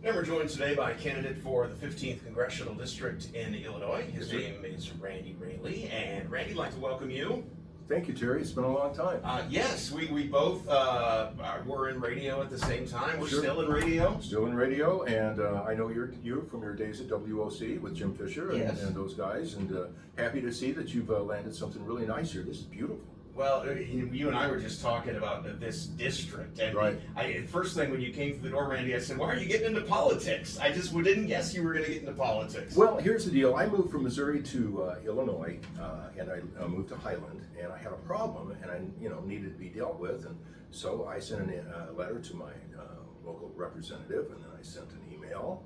And we're joined today by a candidate for the 15th Congressional District in Illinois. His name is Raley. And Randy, I'd like to welcome you. Thank you, Terry. It's been a long time. Yes, we both were in radio at the same time. We're Sure. still in radio. Still in radio, and I know you from your days at WOC with Jim Fisher and, Yes. and those guys, and happy to see that you've landed something really nice here. This is beautiful. Well, you and I were just talking about this district, and Right. First thing when you came through the door, Randy, I said, "Why are you getting into politics?" I just didn't guess you were going to get into politics. Well, here's the deal. I moved from Missouri to Illinois, and I moved to Highland, and I had a problem, and I needed to be dealt with, and so I sent a letter to my local representative, and then I sent an email,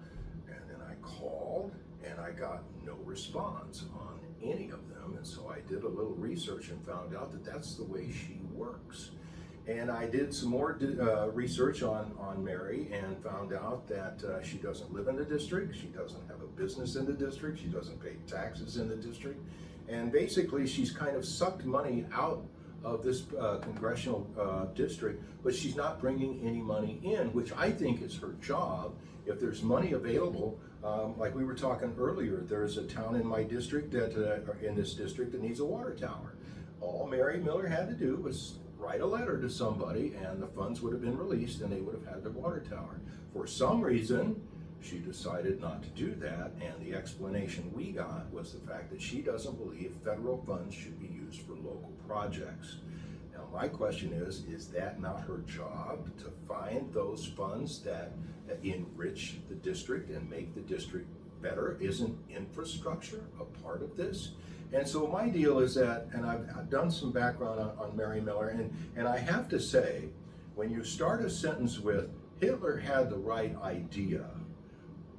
and then I called, and I got no response on any of them, and so I did a little research and found out that that's the way she works. And I did some more research on Mary and found out that she doesn't live in the district, she doesn't have a business in the district, she doesn't pay taxes in the district, and basically she's kind of sucked money out of this congressional district, but she's not bringing any money in, which I think is her job. If there's money available, like we were talking earlier, there's a town in my district in this district that needs a water tower. All Mary Miller had to do was write a letter to somebody, and the funds would have been released, and they would have had the water tower. For some reason, she decided not to do that, and the explanation we got was the fact that she doesn't believe federal funds should be used for local projects. Now, my question is that not her job to find those funds that enrich the district and make the district better? Isn't infrastructure a part of this? And so my deal is that, and I've done some background on Mary Miller, and I have to say, when you start a sentence with, Hitler had the right idea,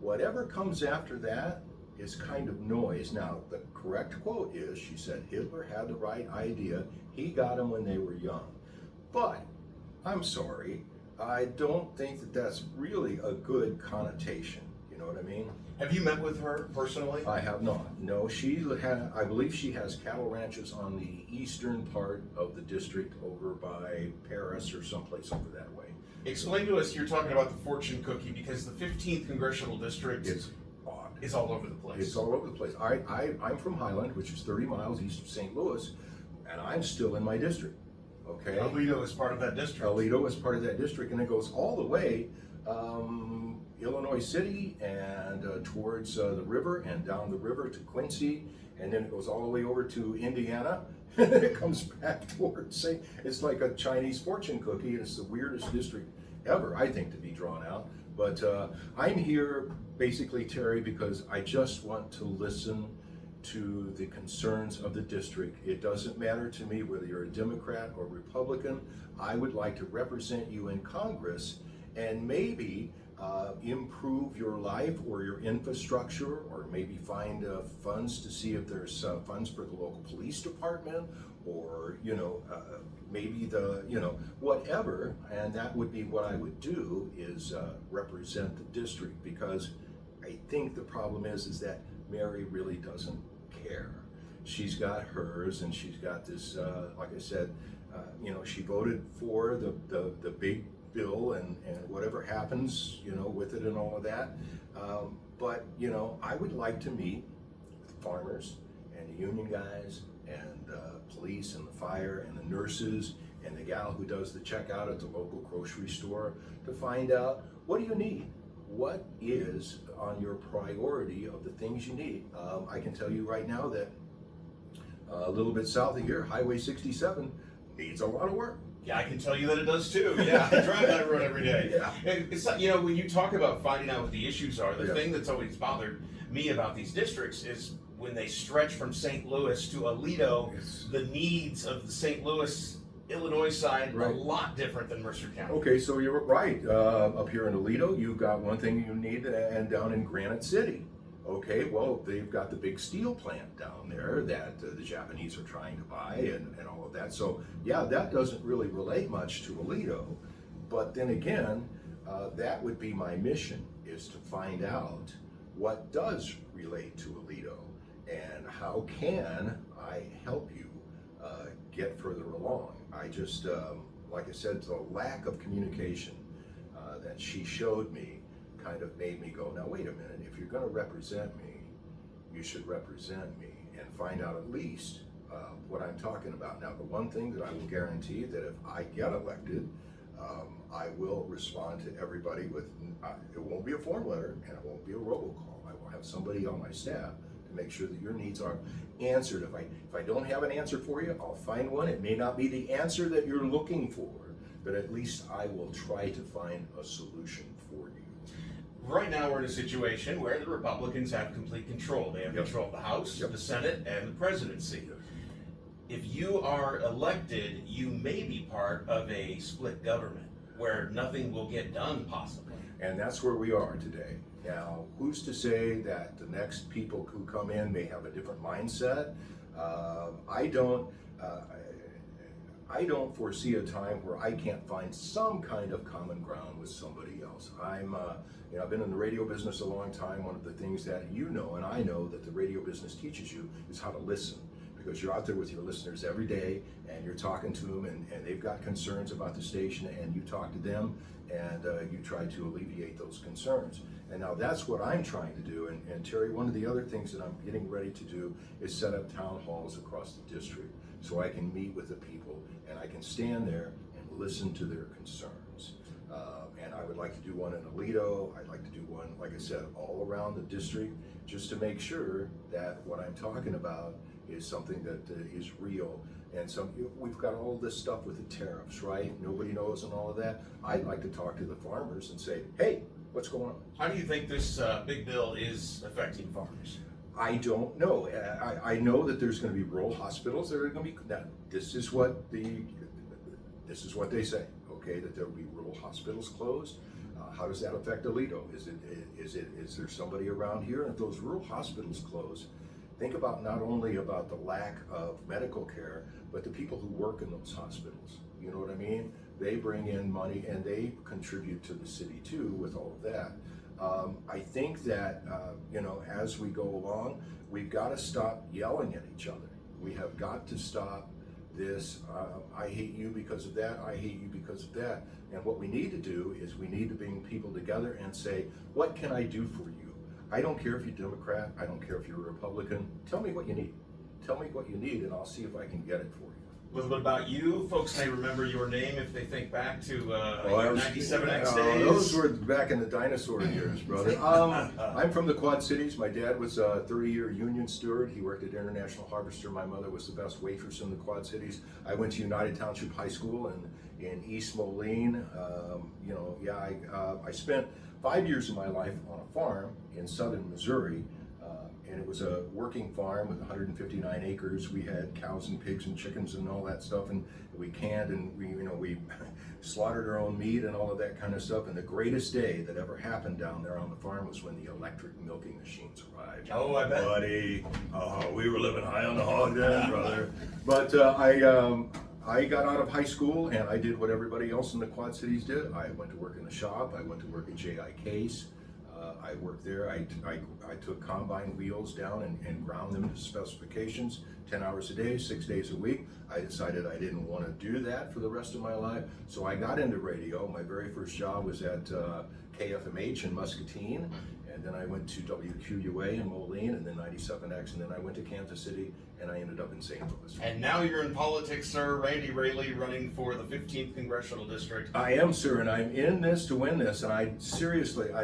whatever comes after that is kind of noise. Now, the correct quote is, she said, Hitler had the right idea, he got them when they were young. But, I'm sorry, I don't think that that's really a good connotation. You know what I mean? Have you met with her personally? I have not. No, I believe she has cattle ranches on the eastern part of the district over by Paris or someplace over that way. Explain to us, you're talking about the fortune cookie, because the 15th Congressional District It's odd. is all over the place. It's all over the place. I'm from Highland, which is 30 miles east of St. Louis, and I'm still in my district. Okay. Alito is part of that district. Alito is part of that district, and it goes all the way Illinois City and towards the river and down the river to Quincy, and then it goes all the way over to Indiana, and then it comes back towards it's like a Chinese fortune cookie, and it's the weirdest district ever, I think, to be drawn out. But I'm here basically, Terry, because I just want to listen to the concerns of the district. It doesn't matter to me whether you're a Democrat or Republican. I would like to represent you in Congress and maybe improve your life or your infrastructure, or maybe find funds to see if there's funds for the local police department, or maybe whatever. And that would be what I would do, is represent the district, because I think the problem is that Mary really doesn't care. She's got hers, and she's got this, like I said, she voted for the big bill, and whatever happens, with it and all of that. But, I would like to meet with farmers and the union guys and police and the fire and the nurses and the gal who does the checkout at the local grocery store to find out, what do you need? What is on your priority of the things you need? I can tell you right now that a little bit south of here, Highway 67 needs a lot of work. Yeah, I can tell you that it does too. Yeah, I drive that road every day. Yeah. And it's not, when you talk about finding out what the issues are, the Yeah. thing that's always bothered me about these districts is when they stretch from St. Louis to Alito, the needs of the St. Louis, Illinois side are a Right. lot different than Mercer County. Okay, so you're right. Up here in Alito, you've got one thing you need, and down in Granite City. Okay, well, they've got the big steel plant down there that the Japanese are trying to buy, and all of that. So, yeah, that doesn't really relate much to Alito. But then again, that would be my mission, is to find out what does relate to Alito, and how can I help you get further along. I just, like I said, the lack of communication that she showed me kind of made me go, now wait a minute, if you're gonna represent me, you should represent me and find out at least what I'm talking about. Now, the one thing that I will guarantee that if I get elected, I will respond to everybody with, it won't be a form letter and it won't be a robocall. I will have somebody on my staff to make sure that your needs are answered. If I don't have an answer for you, I'll find one. It may not be the answer that you're looking for, but at least I will try to find a solution for you. Right now, we're in a situation where the Republicans have complete control. They have control of the House, the Senate, and the presidency. If you are elected, you may be part of a split government where nothing will get done, possibly. And that's where we are today. Now, who's to say that the next people who come in may have a different mindset? I don't foresee a time where I can't find some kind of common ground with somebody else. I've been in the radio business a long time. One of the things that you know and I know that the radio business teaches you is how to listen. Because you're out there with your listeners every day and you're talking to them and they've got concerns about the station and you talk to them and you try to alleviate those concerns. And now that's what I'm trying to do. And Terry, one of the other things that I'm getting ready to do is set up town halls across the district so I can meet with the people and I can stand there and listen to their concerns. And I would like to do one in Aledo. I'd like to do one, like I said, all around the district just to make sure that what I'm talking about is something that is real. And we've got all this stuff with the tariffs, right? Nobody knows and all of that. I'd like to talk to the farmers and say, hey, what's going on? How do you think this big bill is affecting farmers? I don't know. I know that there's going to be rural hospitals that are going to be. Now, this is what they say. Okay, that there will be rural hospitals closed. How does that affect Aledo? Is there somebody around here? And if those rural hospitals close, think about not only about the lack of medical care, but the people who work in those hospitals. You know what I mean? They bring in money and they contribute to the city too with all of that. I think that, as we go along, we've got to stop yelling at each other. We have got to stop this, I hate you because of that, I hate you because of that. And what we need to do is we need to bring people together and say, what can I do for you? I don't care if you're Democrat, I don't care if you're a Republican, tell me what you need. Tell me what you need and I'll see if I can get it for you. A little bit about you. Folks may remember your name if they think back to 97X days. Those were back in the dinosaur years, brother. I'm from the Quad Cities. My dad was a 30-year union steward. He worked at International Harvester. My mother was the best waitress in the Quad Cities. I went to United Township High School in East Moline. I spent 5 years of my life on a farm in southern Missouri. And it was a working farm with 159 acres. We had cows and pigs and chickens and all that stuff, and we canned and we slaughtered our own meat and all of that kind of stuff. And the greatest day that ever happened down there on the farm was when the electric milking machines arrived. Oh, I bet. Buddy, we were living high on the hog then, brother. But I got out of high school and I did what everybody else in the Quad Cities did. I went to work in the shop. I went to work at J.I. Case. I worked there. I took combine wheels down and ground them to specifications, 10 hours a day, 6 days a week. I decided I didn't want to do that for the rest of my life, so I got into radio. My very first job was at KFMH in Muscatine, and then I went to WQUA in Moline, and then 97X, and then I went to Kansas City, and I ended up in St. Louis. And now you're in politics, sir. Randy Raley running for the 15th Congressional District. I am, sir, and I'm in this to win this, and I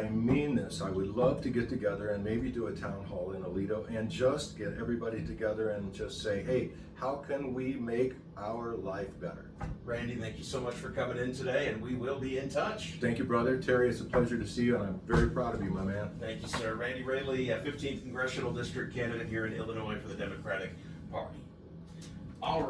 mean this. I would love to get together and maybe do a town hall in Aledo and just get everybody together and just say, hey, how can we make our life better? Randy, thank you so much for coming in today, and we will be in touch. Thank you, brother. Terry, it's a pleasure to see you, and I'm very proud of you, my man. Thank you, sir. Randy Raley, 15th Congressional District candidate here in Illinois for the Democratic Party. All right.